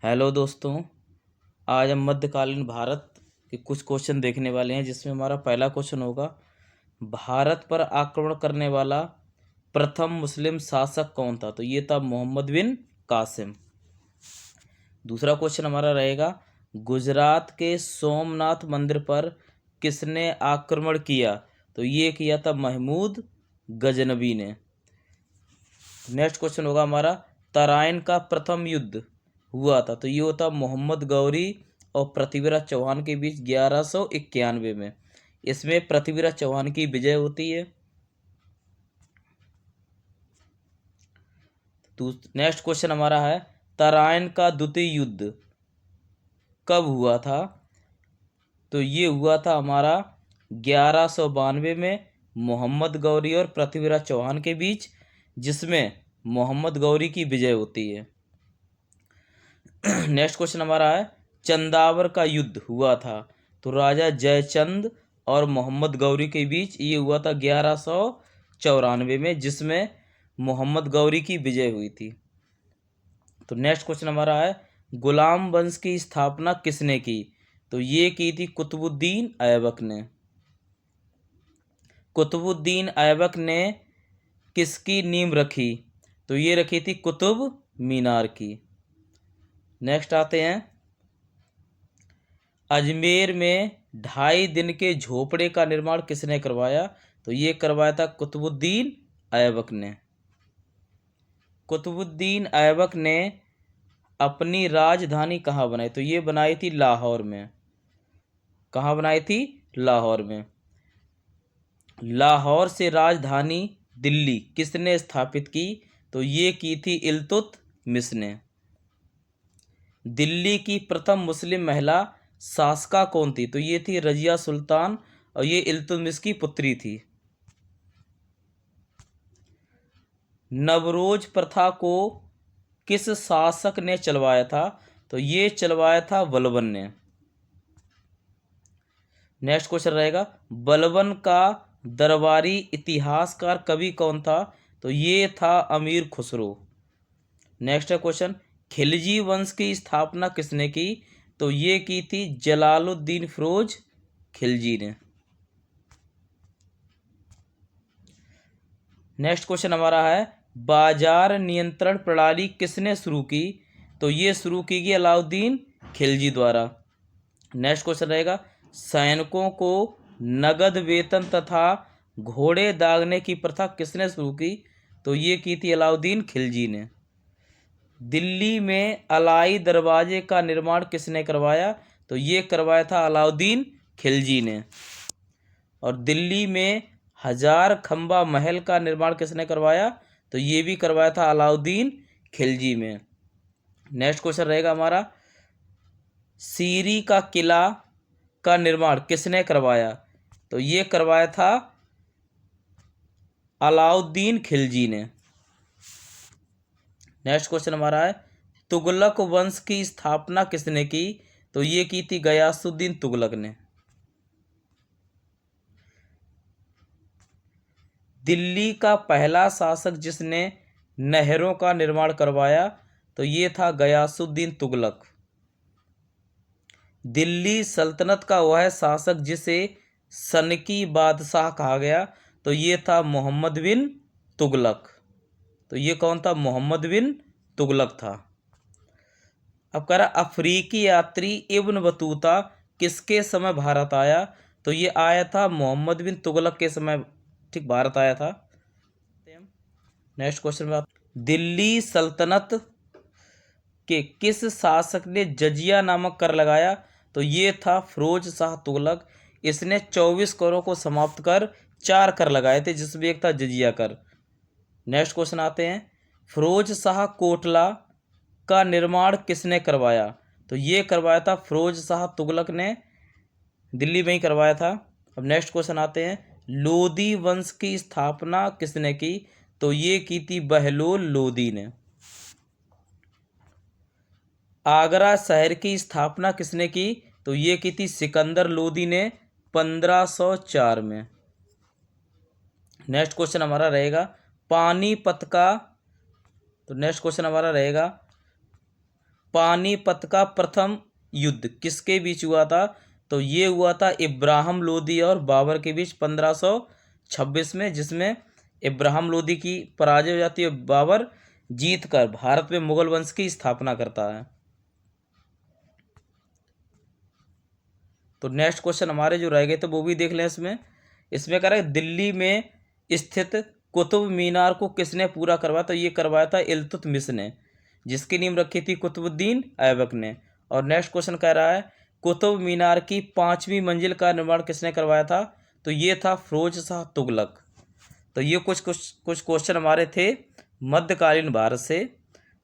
Hello दोस्तों। आज हम मध्यकालीन भारत के कुछ क्वेश्चन देखने वाले हैं, जिसमें हमारा पहला क्वेश्चन होगा, भारत पर आक्रमण करने वाला प्रथम मुस्लिम शासक कौन था? तो ये था मोहम्मद बिन कासिम। दूसरा क्वेश्चन हमारा रहेगा, गुजरात के सोमनाथ मंदिर पर किसने आक्रमण किया? तो ये किया था महमूद गजनबी ने। नेक्स्ट क्वेश्चन होगा हमारा, तराइन का प्रथम युद्ध हुआ था? तो ये होता मोहम्मद गौरी और पृथ्वीराज चौहान के बीच 1191 में। इसमें पृथ्वीराज चौहान की विजय होती है। नेक्स्ट क्वेश्चन हमारा है, तराइन का द्वितीय युद्ध कब हुआ था? तो ये हुआ था हमारा 1192 में मोहम्मद गौरी और पृथ्वीराज चौहान के बीच, जिसमें मोहम्मद गौरी की विजय होती है। नेक्स्ट क्वेश्चन हमारा है, चंदावर का युद्ध हुआ था? तो राजा जयचंद और मोहम्मद गौरी के बीच ये हुआ था 1194 में, जिसमें मोहम्मद गौरी की विजय हुई थी। तो नेक्स्ट क्वेश्चन हमारा है, गुलाम वंश की स्थापना किसने की? तो ये की थी कुतुबुद्दीन ऐबक ने। कुतुबुद्दीन ऐबक ने किसकी नींव रखी? तो ये रखी थी कुतुब मीनार की। नेक्स्ट आते हैं, अजमेर में 2.5 दिन के झोपड़े का निर्माण किसने करवाया? तो ये करवाया था कुतुबुद्दीन ऐबक ने। कुतुबुद्दीन ऐबक ने अपनी राजधानी कहाँ बनाई? तो ये बनाई थी लाहौर में। कहाँ बनाई थी? लाहौर में। लाहौर से राजधानी दिल्ली किसने स्थापित की? तो ये की थी इल्तुतमिश ने। दिल्ली की प्रथम मुस्लिम महिला शासका कौन थी? तो ये थी रजिया सुल्तान, और ये इल्तुतमिश की पुत्री थी। नवरोज प्रथा को किस शासक ने चलवाया था? तो ये चलवाया था बलबन ने। नेक्स्ट क्वेश्चन रहेगा, बलबन का दरबारी इतिहासकार कवि कौन था? तो ये था अमीर खुसरो। नेक्स्ट है क्वेश्चन, खिलजी वंश की स्थापना किसने की? तो ये की थी जलालुद्दीन फिरोज खिलजी ने। नेक्स्ट क्वेश्चन हमारा है, बाजार नियंत्रण प्रणाली किसने शुरू की? तो ये शुरू की गई अलाउद्दीन खिलजी द्वारा। नेक्स्ट क्वेश्चन रहेगा, सैनिकों को नगद वेतन तथा घोड़े दागने की प्रथा किसने शुरू की? तो ये की थी अलाउद्दीन खिलजी ने। दिल्ली में अलाई दरवाजे का निर्माण किसने करवाया? तो ये करवाया था अलाउद्दीन खिलजी ने। और दिल्ली में 1000 खंबा महल का निर्माण किसने करवाया? तो ये भी करवाया था अलाउद्दीन खिलजी में। नेक्स्ट क्वेश्चन रहेगा हमारा, सीरी का किला का निर्माण किसने करवाया? तो ये करवाया था अलाउद्दीन खिलजी ने। नेक्स्ट क्वेश्चन हमारा है, तुगलक वंश की स्थापना किसने की? तो ये की थी गयासुद्दीन तुगलक ने। दिल्ली का पहला शासक जिसने नहरों का निर्माण करवाया? तो ये था गयासुद्दीन तुगलक। दिल्ली सल्तनत का वह शासक जिसे सनकी बादशाह कहा गया? तो ये था मोहम्मद बिन तुगलक। तो ये कौन था? मोहम्मद बिन तुगलक था। अब कह रहा, अफ्रीकी यात्री इब्न बतूता किसके समय भारत आया? तो ये आया था मोहम्मद बिन तुगलक के समय, ठीक, भारत आया था। नेक्स्ट क्वेश्चन में, दिल्ली सल्तनत के किस शासक ने जजिया नामक कर लगाया? तो ये था फिरोज शाह तुगलक। इसने 24 करों को समाप्त कर 4 कर लगाए थे, जिसमें एक था जजिया कर। नेक्स्ट क्वेश्चन आते हैं, फिरोज शाह कोटला का निर्माण किसने करवाया? तो ये करवाया था फिरोज शाह तुगलक ने, दिल्ली में ही करवाया था। अब नेक्स्ट क्वेश्चन आते हैं, लोदी वंश की स्थापना किसने की? तो ये की थी बहलोल लोदी ने। आगरा शहर की स्थापना किसने की? तो ये की थी सिकंदर लोदी ने 1504 में। नेक्स्ट क्वेश्चन हमारा रहेगा, पानीपत का, तो नेक्स्ट क्वेश्चन हमारा रहेगा, पानीपत का प्रथम युद्ध किसके बीच हुआ था? तो ये हुआ था इब्राहिम लोदी और बाबर के बीच 1526 में, जिसमें इब्राहिम लोदी की पराजय हो जाती है, बाबर जीत कर भारत में मुगल वंश की स्थापना करता है। तो नेक्स्ट क्वेश्चन हमारे जो रह गए थे वो भी देख लें। इसमें कह रहा है दिल्ली में स्थित कुतुब मीनार को किसने पूरा करवाया? तो ये करवाया था इल्तुतमिश ने, जिसकी नींव रखी थी कुतुबुद्दीन ऐबक ने। और नेक्स्ट क्वेश्चन कह रहा है कुतुब मीनार की 5वीं मंजिल का निर्माण किसने करवाया था? तो ये था फिरोज शाह तुगलक। तो ये कुछ क्वेश्चन हमारे थे मध्यकालीन भारत से।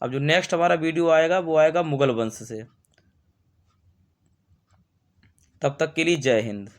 अब जो नेक्स्ट हमारा वीडियो आएगा वो आएगा मुगल वंश से। तब तक के लिए जय हिंद।